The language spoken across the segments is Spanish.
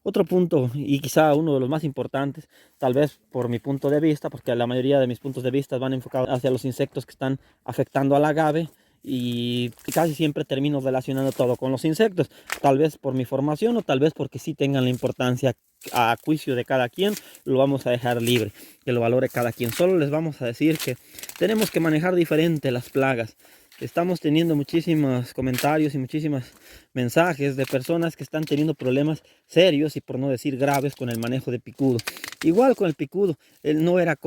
Otro punto, y quizá uno de los más importantes, tal vez por mi punto de vista, porque la mayoría de mis puntos de vista van enfocados hacia los insectos que están afectando al agave, y casi siempre termino relacionando todo con los insectos, tal vez por mi formación o tal vez porque sí tengan la importancia a juicio de cada quien. Lo vamos a dejar libre, que lo valore cada quien. Solo les vamos a decir que tenemos que manejar diferente las plagas. Estamos teniendo muchísimos comentarios y muchísimos mensajes de personas que están teniendo problemas serios y por no decir graves con el manejo de picudo. Igual con el picudo, no era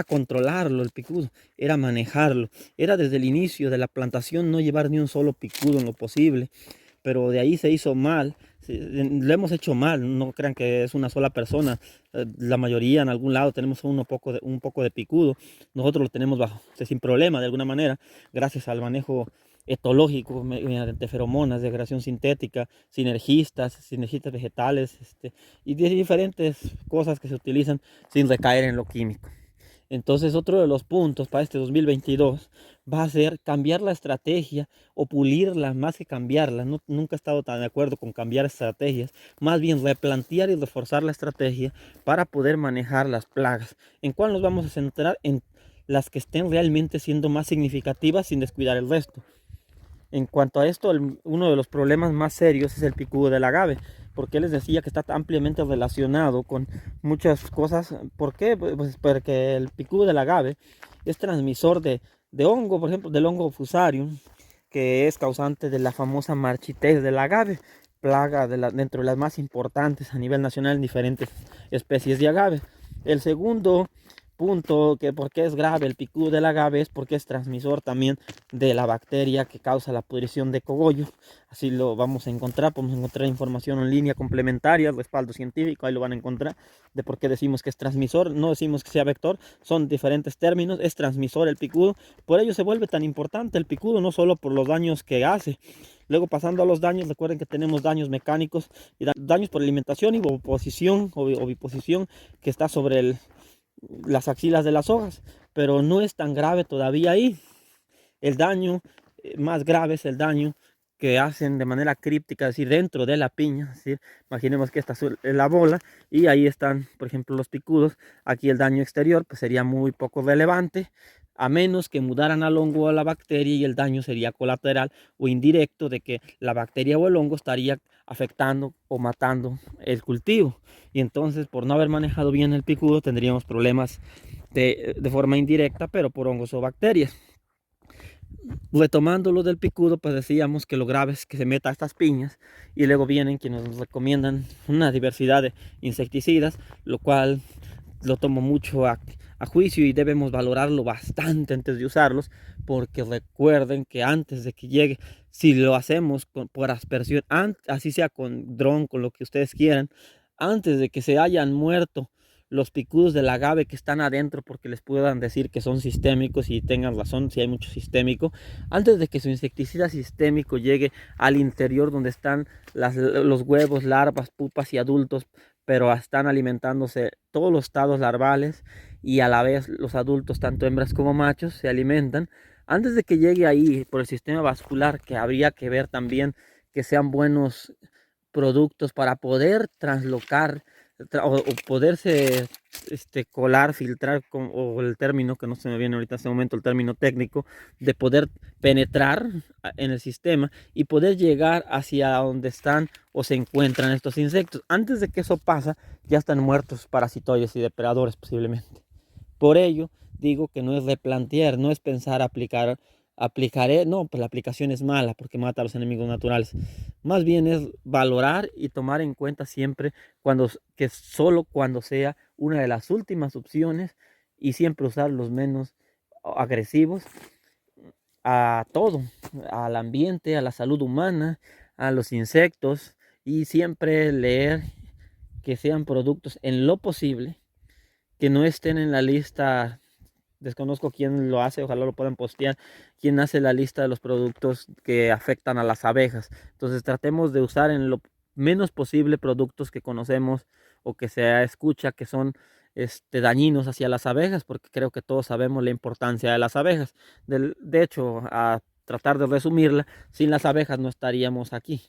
controlarlo el picudo, era manejarlo. Era desde el inicio de la plantación no llevar ni un solo picudo en lo posible, pero de ahí se hizo mal. Lo hemos hecho mal, no crean que es una sola persona. La mayoría en algún lado tenemos un poco de picudo. Nosotros lo tenemos bajo, sin problema de alguna manera, gracias al manejo etológico mediante feromonas, degradación sintética, sinergistas vegetales, y diferentes cosas que se utilizan sin recaer en lo químico. Entonces, otro de los puntos para este 2022 va a ser cambiar la estrategia o pulirla más que cambiarla. Nunca he estado tan de acuerdo con cambiar estrategias, más bien replantear y reforzar la estrategia para poder manejar las plagas. ¿En cuál nos vamos a centrar? En las que estén realmente siendo más significativas sin descuidar el resto. En cuanto a esto, uno de los problemas más serios es el picudo del agave, porque les decía que está ampliamente relacionado con muchas cosas. ¿Por qué? Pues porque el picudo del agave es transmisor de hongo, por ejemplo, del hongo fusarium, que es causante de la famosa marchitez del agave, plaga dentro de las más importantes a nivel nacional en diferentes especies de agave. El segundo punto, que por qué es grave el picudo del agave, es porque es transmisor también de la bacteria que causa la pudrición de cogollo. Así lo vamos a encontrar, podemos encontrar información en línea complementaria, respaldo científico, ahí lo van a encontrar, de por qué decimos que es transmisor. No decimos que sea vector, son diferentes términos. Es transmisor el picudo, por ello se vuelve tan importante el picudo, no solo por los daños que hace. Luego, pasando a los daños, recuerden que tenemos daños mecánicos y daños por alimentación y oviposición que está sobre las axilas de las hojas, pero no es tan grave todavía ahí. El daño más grave es el daño que hacen de manera críptica, es decir, dentro de la piña. Es decir, imaginemos que esta es la bola y ahí están, por ejemplo, los picudos. Aquí el daño exterior pues sería muy poco relevante, a menos que mudaran al hongo o a la bacteria, y el daño sería colateral o indirecto de que la bacteria o el hongo estaría afectando o matando el cultivo. Y entonces, por no haber manejado bien el picudo, tendríamos problemas de forma indirecta, pero por hongos o bacterias. Retomando lo del picudo, pues decíamos que lo grave es que se meta a estas piñas, y luego vienen quienes nos recomiendan una diversidad de insecticidas, lo cual lo tomo mucho a juicio y debemos valorarlo bastante antes de usarlos, porque recuerden que antes de que llegue, si lo hacemos por aspersión, así sea con dron, con lo que ustedes quieran, antes de que se hayan muerto los picudos del agave que están adentro, porque les puedan decir que son sistémicos y tengan razón si hay mucho sistémico, antes de que su insecticida sistémico llegue al interior donde están los huevos, larvas, pupas y adultos, pero están alimentándose todos los estados larvales, y a la vez los adultos, tanto hembras como machos, se alimentan. Antes de que llegue ahí por el sistema vascular, que habría que ver también que sean buenos productos para poder translocar o poderse colar, filtrar, o el término que no se me viene ahorita en este momento, el término técnico, de poder penetrar en el sistema y poder llegar hacia donde están o se encuentran estos insectos. Antes de que eso pasa, ya están muertos parasitoides y depredadores posiblemente. Por ello, digo que no es replantear, no es pensar aplicaré, no, pues la aplicación es mala porque mata a los enemigos naturales. Más bien es valorar y tomar en cuenta siempre que solo cuando sea una de las últimas opciones, y siempre usar los menos agresivos a todo, al ambiente, a la salud humana, a los insectos, y siempre leer que sean productos en lo posible que no estén en la lista. Desconozco quién lo hace, ojalá lo puedan postear, quién hace la lista de los productos que afectan a las abejas. Entonces tratemos de usar en lo menos posible productos que conocemos o que se escucha que son dañinos hacia las abejas, porque creo que todos sabemos la importancia de las abejas. De hecho, a tratar de resumirla, sin las abejas no estaríamos aquí,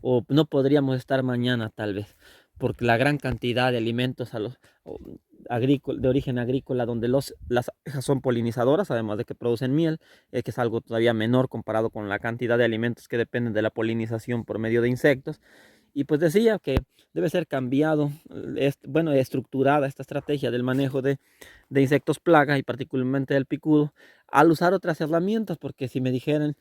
o no podríamos estar mañana tal vez. por la gran cantidad de alimentos de origen agrícola, donde las abejas son polinizadoras, además de que producen miel, que es algo todavía menor comparado con la cantidad de alimentos que dependen de la polinización por medio de insectos. Y pues decía que debe ser cambiado, bueno, estructurada esta estrategia del manejo de insectos plaga y particularmente del picudo, al usar otras herramientas, porque si me dijeran,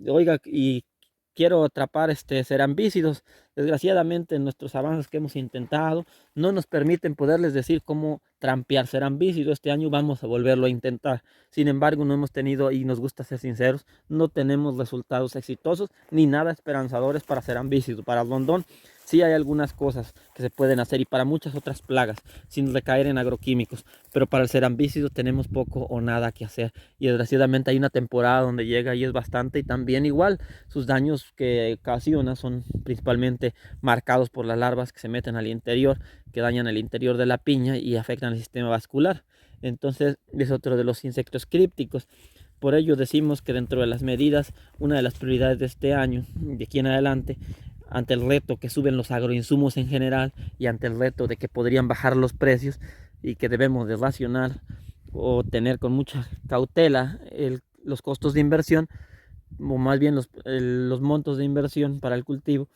oiga, y quiero atrapar cerambícidos, desgraciadamente nuestros avances que hemos intentado no nos permiten poderles decir cómo trampear cerambícido. Este año vamos a volverlo a intentar. Sin embargo, no hemos tenido, y nos gusta ser sinceros, no tenemos resultados exitosos ni nada esperanzadores para cerambícido. Para rondón sí hay algunas cosas que se pueden hacer y para muchas otras plagas sin recaer en agroquímicos, pero para el cerambícido tenemos poco o nada que hacer, y desgraciadamente hay una temporada donde llega y es bastante, y también igual sus daños que ocasiona son principalmente marcados por las larvas que se meten al interior, que dañan el interior de la piña y afectan el sistema vascular. Entonces es otro de los insectos crípticos. Por ello decimos que dentro de las medidas, una de las prioridades de este año, de aquí en adelante, ante el reto que suben los agroinsumos en general y ante el reto de que podrían bajar los precios y que debemos de racionar o tener con mucha cautela los costos de inversión, o más bien los montos de inversión para el cultivo,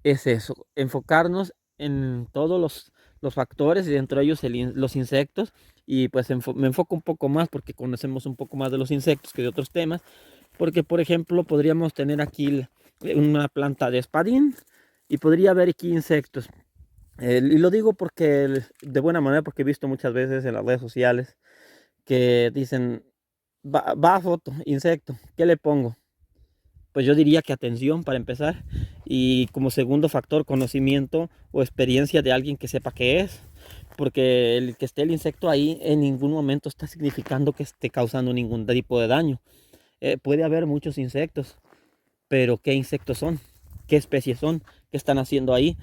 es eso, enfocarnos en todos los factores y dentro de ellos los insectos. Y pues me enfoco un poco más porque conocemos un poco más de los insectos que de otros temas, porque por ejemplo podríamos tener aquí una planta de espadín y podría haber aquí insectos. Y lo digo porque de buena manera, porque he visto muchas veces en las redes sociales que dicen, va foto, insecto, ¿qué le pongo? Pues yo diría que atención para empezar, y como segundo factor, conocimiento o experiencia de alguien que sepa qué es, porque el que esté el insecto ahí en ningún momento está significando que esté causando ningún tipo de daño. Puede haber muchos insectos, pero ¿qué insectos son? ¿Qué especies son? ¿Qué están haciendo ahí?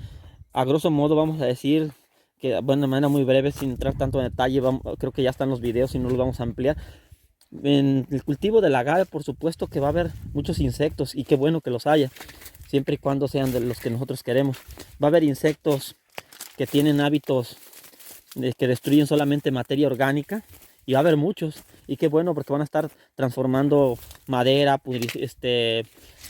A grosso modo vamos a decir que, bueno, de manera muy breve, sin entrar tanto en detalle, creo que ya están los videos y no los vamos a ampliar. En el cultivo del agave, por supuesto que va a haber muchos insectos, y qué bueno que los haya, siempre y cuando sean de los que nosotros queremos. Va a haber insectos que tienen hábitos que destruyen solamente materia orgánica, y va a haber muchos, y qué bueno, porque van a estar transformando madera,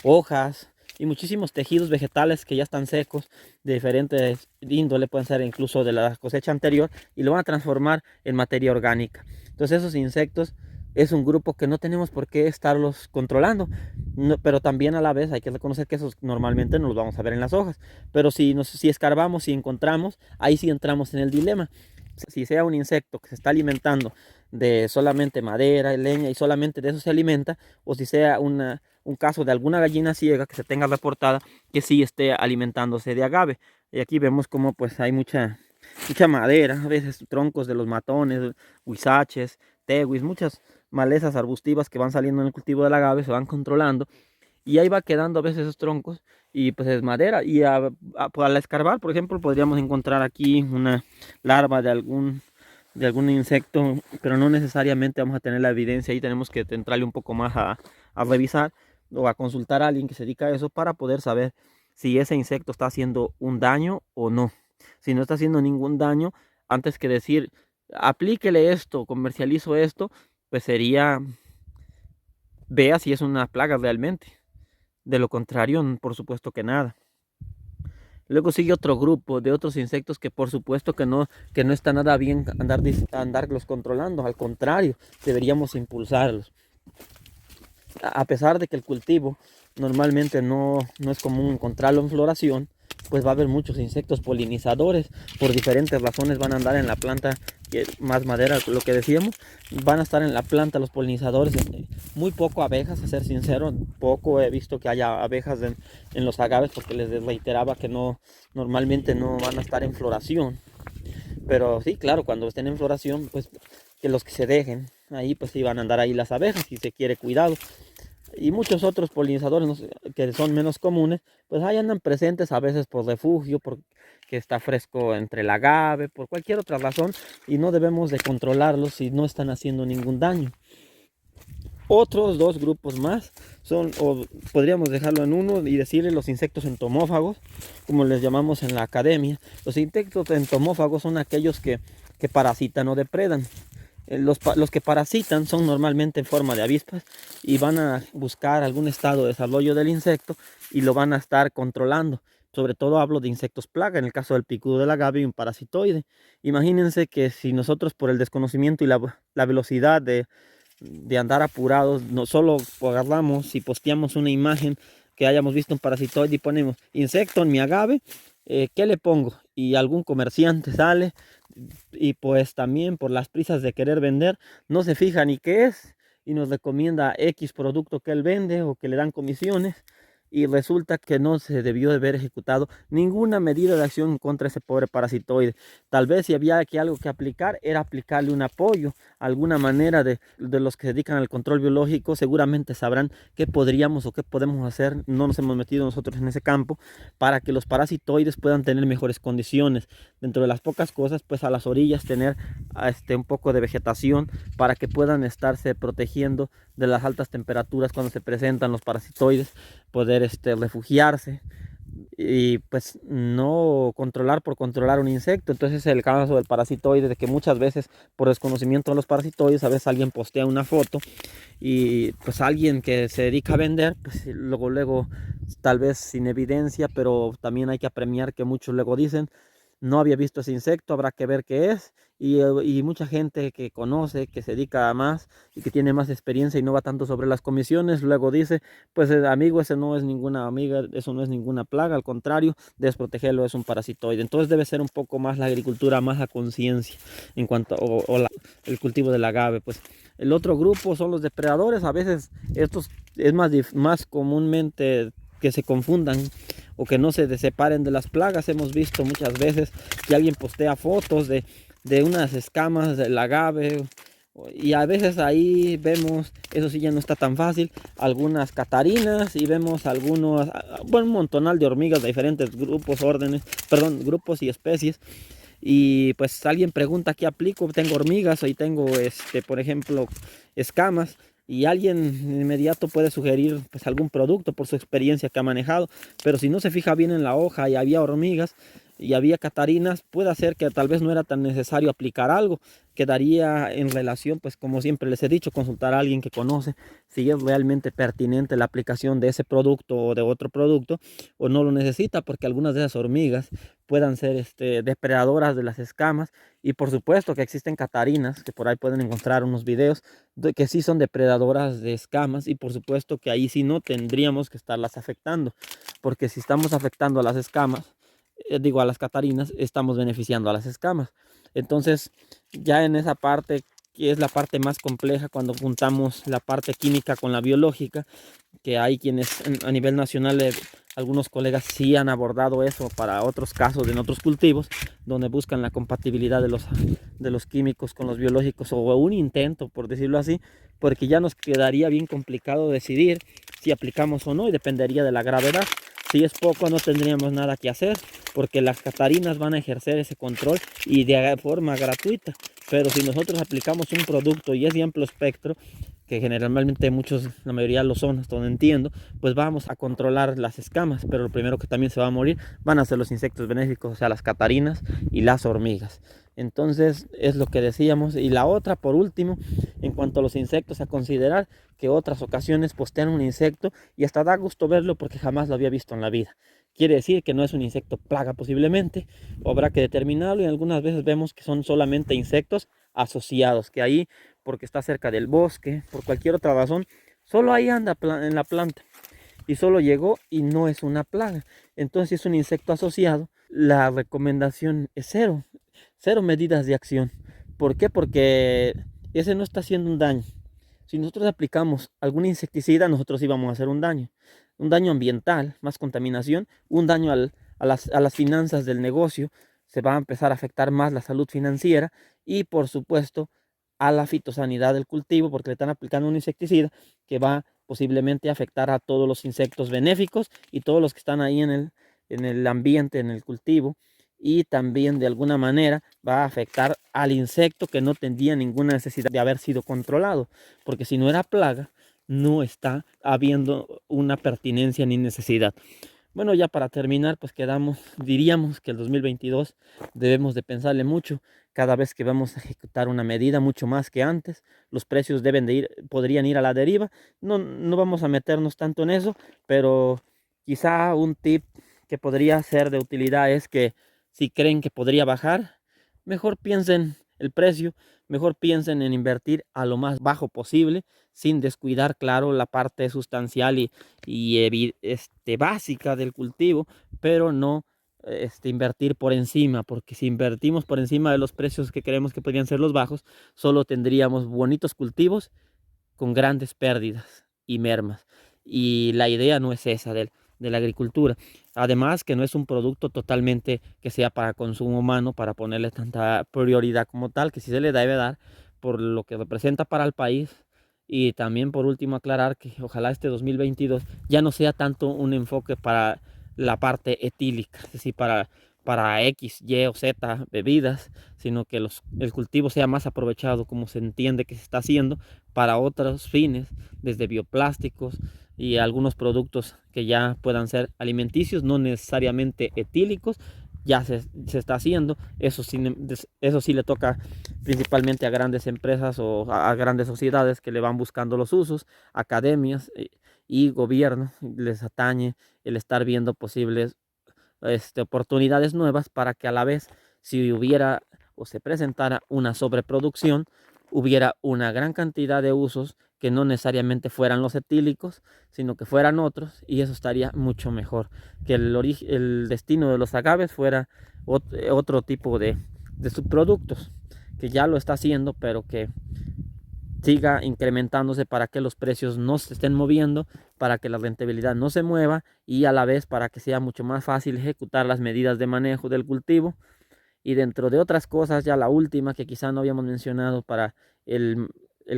hojas y muchísimos tejidos vegetales que ya están secos de diferentes índole, pueden ser incluso de la cosecha anterior, y lo van a transformar en materia orgánica. Entonces esos insectos es un grupo que no tenemos por qué estarlos controlando, pero también a la vez hay que reconocer que esos normalmente no los vamos a ver en las hojas, pero si escarbamos, si encontramos, ahí sí entramos en el dilema. Si sea un insecto que se está alimentando de solamente madera y leña y solamente de eso se alimenta, o si sea un caso de alguna gallina ciega que se tenga reportada que sí esté alimentándose de agave. Y aquí vemos como pues hay mucha madera, a veces troncos de los matones, huizaches, teguis, muchas malezas arbustivas que van saliendo en el cultivo del agave, se van controlando, y ahí va quedando a veces esos troncos y pues es madera. Y al escarbar, por ejemplo, podríamos encontrar aquí una larva de algún insecto, pero no necesariamente vamos a tener la evidencia. Ahí tenemos que entrarle un poco más a revisar o a consultar a alguien que se dedica a eso para poder saber si ese insecto está haciendo un daño o no. Si no está haciendo ningún daño, antes que decir aplíquele esto, comercializo esto, pues sería vea si es una plaga realmente. De lo contrario, por supuesto que nada. Luego sigue otro grupo de otros insectos que por supuesto que no está nada bien andarlos controlando. Al contrario, deberíamos impulsarlos. A pesar de que el cultivo normalmente no es común encontrarlo en floración, pues va a haber muchos insectos polinizadores. Por diferentes razones van a andar en la planta, más madera, lo que decíamos, van a estar en la planta los polinizadores. Muy poco abejas, a ser sincero, poco he visto que haya abejas en los agaves, porque les reiteraba que normalmente no van a estar en floración. Pero sí, claro, cuando estén en floración, pues que los que se dejen ahí, pues sí van a andar ahí las abejas si se quiere cuidado. Y muchos otros polinizadores que son menos comunes, pues ahí andan presentes, a veces por refugio, porque está fresco entre el agave, por cualquier otra razón, y no debemos de controlarlos si no están haciendo ningún daño. Otros dos grupos más son, o podríamos dejarlo en uno y decirle los insectos entomófagos, como les llamamos en la academia. Los insectos entomófagos son aquellos que parasitan o depredan. Los que parasitan son normalmente en forma de avispas y van a buscar algún estado de desarrollo del insecto y lo van a estar controlando. Sobre todo hablo de insectos plaga, en el caso del picudo del agave y un parasitoide. Imagínense que si nosotros por el desconocimiento y la velocidad de andar apurados, no solo agarramos y posteamos una imagen que hayamos visto un parasitoide y ponemos insecto en mi agave, ¿qué le pongo? Y algún comerciante sale y pues también por las prisas de querer vender, no se fija ni qué es y nos recomienda X producto que él vende o que le dan comisiones y resulta que no se debió de haber ejecutado ninguna medida de acción contra ese pobre parasitoide. Tal vez si había algo que aplicar, era aplicarle un apoyo, alguna manera de los que se dedican al control biológico, seguramente sabrán qué podríamos o qué podemos hacer, no nos hemos metido nosotros en ese campo, para que los parasitoides puedan tener mejores condiciones. Dentro de las pocas cosas, pues a las orillas tener un poco de vegetación para que puedan estarse protegiendo de las altas temperaturas cuando se presentan los parasitoides, poder refugiarse y pues no controlar por controlar un insecto. Entonces es el caso del parasitoide, de que muchas veces por desconocimiento de los parasitoides, a veces alguien postea una foto y pues alguien que se dedica a vender, pues luego tal vez sin evidencia, pero también hay que apremiar que muchos luego dicen no había visto ese insecto, habrá que ver qué es. Y mucha gente que conoce, que se dedica a más y que tiene más experiencia y no va tanto sobre las comisiones, luego dice, pues amigo, ese no es ninguna amiga, eso no es ninguna plaga, al contrario, desprotegerlo es un parasitoide. Entonces debe ser un poco más la agricultura, más a conciencia en cuanto el cultivo del agave. Pues el otro grupo son los depredadores. A veces estos es más comúnmente que se confundan o que no se separen de las plagas. Hemos visto muchas veces que alguien postea fotos de unas escamas del agave y a veces ahí vemos, eso sí ya no está tan fácil, algunas catarinas y vemos algunos, bueno, un montonal de hormigas de diferentes grupos, grupos y especies. Y pues alguien pregunta qué aplico, tengo hormigas y tengo por ejemplo escamas, y alguien inmediato puede sugerir pues algún producto por su experiencia que ha manejado, pero si no se fija bien en la hoja y había hormigas y había catarinas, puede ser que tal vez no era tan necesario aplicar algo. Quedaría en relación, pues como siempre les he dicho, consultar a alguien que conoce si es realmente pertinente la aplicación de ese producto o de otro producto, o no lo necesita, porque algunas de esas hormigas puedan ser depredadoras de las escamas. Y por supuesto que existen catarinas, que por ahí pueden encontrar unos videos que sí son depredadoras de escamas, y por supuesto que ahí sí no tendríamos que estarlas afectando, porque si estamos afectando a las escamas, a las catarinas, estamos beneficiando a las escamas. Entonces ya en esa parte, que es la parte más compleja cuando juntamos la parte química con la biológica, que hay quienes a nivel nacional, algunos colegas sí han abordado eso para otros casos en otros cultivos, donde buscan la compatibilidad de los químicos con los biológicos, o un intento, por decirlo así, porque ya nos quedaría bien complicado decidir si aplicamos o no, y dependería de la gravedad. Si es poco, no tendríamos nada que hacer, porque las catarinas van a ejercer ese control y de forma gratuita. Pero si nosotros aplicamos un producto y es de amplio espectro, que generalmente muchos, la mayoría lo son, hasta donde entiendo, pues vamos a controlar las escamas, pero lo primero que también se va a morir van a ser los insectos benéficos, o sea, las catarinas y las hormigas. Entonces es lo que decíamos. Y la otra, por último, en cuanto a los insectos, a considerar que otras ocasiones postean un insecto y hasta da gusto verlo porque jamás lo había visto en la vida. Quiere decir que no es un insecto plaga posiblemente, o habrá que determinarlo, y algunas veces vemos que son solamente insectos asociados, que ahí, porque está cerca del bosque, por cualquier otra razón, solo ahí anda en la planta y solo llegó y no es una plaga. Entonces, si es un insecto asociado, la recomendación es cero medidas de acción. ¿Por qué? Porque ese no está haciendo un daño. Si nosotros aplicamos algún insecticida, nosotros íbamos a hacer un daño ambiental, más contaminación, un daño a las finanzas del negocio, se va a empezar a afectar más la salud financiera y por supuesto a la fitosanidad del cultivo, porque le están aplicando un insecticida que va posiblemente a afectar a todos los insectos benéficos y todos los que están ahí en el ambiente, en el cultivo, y también de alguna manera va a afectar al insecto que no tendría ninguna necesidad de haber sido controlado, porque si no era plaga, no está habiendo una pertinencia ni necesidad. Bueno, ya para terminar, pues diríamos que el 2022 debemos de pensarle mucho cada vez que vamos a ejecutar una medida, mucho más que antes. Los precios podrían ir a la deriva. No vamos a meternos tanto en eso, pero quizá un tip que podría ser de utilidad es que si creen que podría bajar, mejor piensen el precio, mejor piensen en invertir a lo más bajo posible, sin descuidar, claro, la parte sustancial y básica del cultivo, pero no invertir por encima, porque si invertimos por encima de los precios que creemos que podrían ser los bajos, solo tendríamos bonitos cultivos con grandes pérdidas y mermas. Y la idea no es esa de la agricultura. Además que no es un producto totalmente que sea para consumo humano, para ponerle tanta prioridad como tal, que sí se le debe dar por lo que representa para el país. Y también por último aclarar que ojalá este 2022 ya no sea tanto un enfoque para la parte etílica, es decir, para X, Y o Z bebidas, sino que el cultivo sea más aprovechado como se entiende que se está haciendo para otros fines, desde bioplásticos y algunos productos que ya puedan ser alimenticios, no necesariamente etílicos, ya se está haciendo. Eso sí le toca principalmente a grandes empresas o a grandes sociedades que le van buscando los usos, academias y gobierno, les atañe el estar viendo posibles oportunidades nuevas para que a la vez, si hubiera o se presentara una sobreproducción, hubiera una gran cantidad de usos que no necesariamente fueran los etílicos, sino que fueran otros, y eso estaría mucho mejor, que el destino de los agaves fuera otro tipo de subproductos, que ya lo está haciendo, pero que siga incrementándose para que los precios no se estén moviendo, para que la rentabilidad no se mueva y a la vez para que sea mucho más fácil ejecutar las medidas de manejo del cultivo. Y dentro de otras cosas, ya la última que quizá no habíamos mencionado para el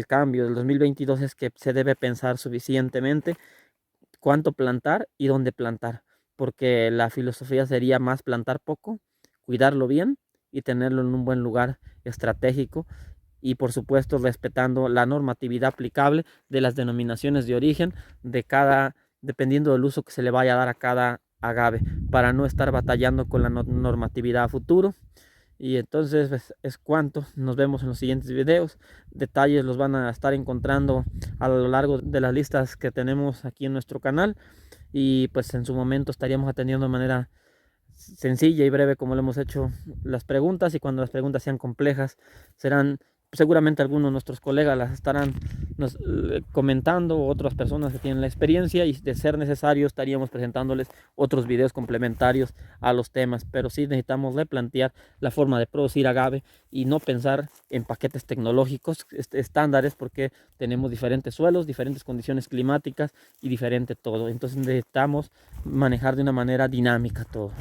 cambio del 2022 es que se debe pensar suficientemente cuánto plantar y dónde plantar, porque la filosofía sería más plantar poco, cuidarlo bien y tenerlo en un buen lugar estratégico y por supuesto respetando la normatividad aplicable de las denominaciones de origen dependiendo del uso que se le vaya a dar a cada agave, para no estar batallando con la normatividad a futuro. Y entonces es cuanto, nos vemos en los siguientes videos. Detalles los van a estar encontrando a lo largo de las listas que tenemos aquí en nuestro canal, y pues en su momento estaríamos atendiendo de manera sencilla y breve como lo hemos hecho las preguntas, y cuando las preguntas sean complejas serán seguramente algunos de nuestros colegas las estarán comentando, otras personas que tienen la experiencia, y de ser necesario estaríamos presentándoles otros videos complementarios a los temas, pero sí necesitamos replantear la forma de producir agave y no pensar en paquetes tecnológicos estándares, porque tenemos diferentes suelos, diferentes condiciones climáticas y diferente todo, entonces necesitamos manejar de una manera dinámica todo.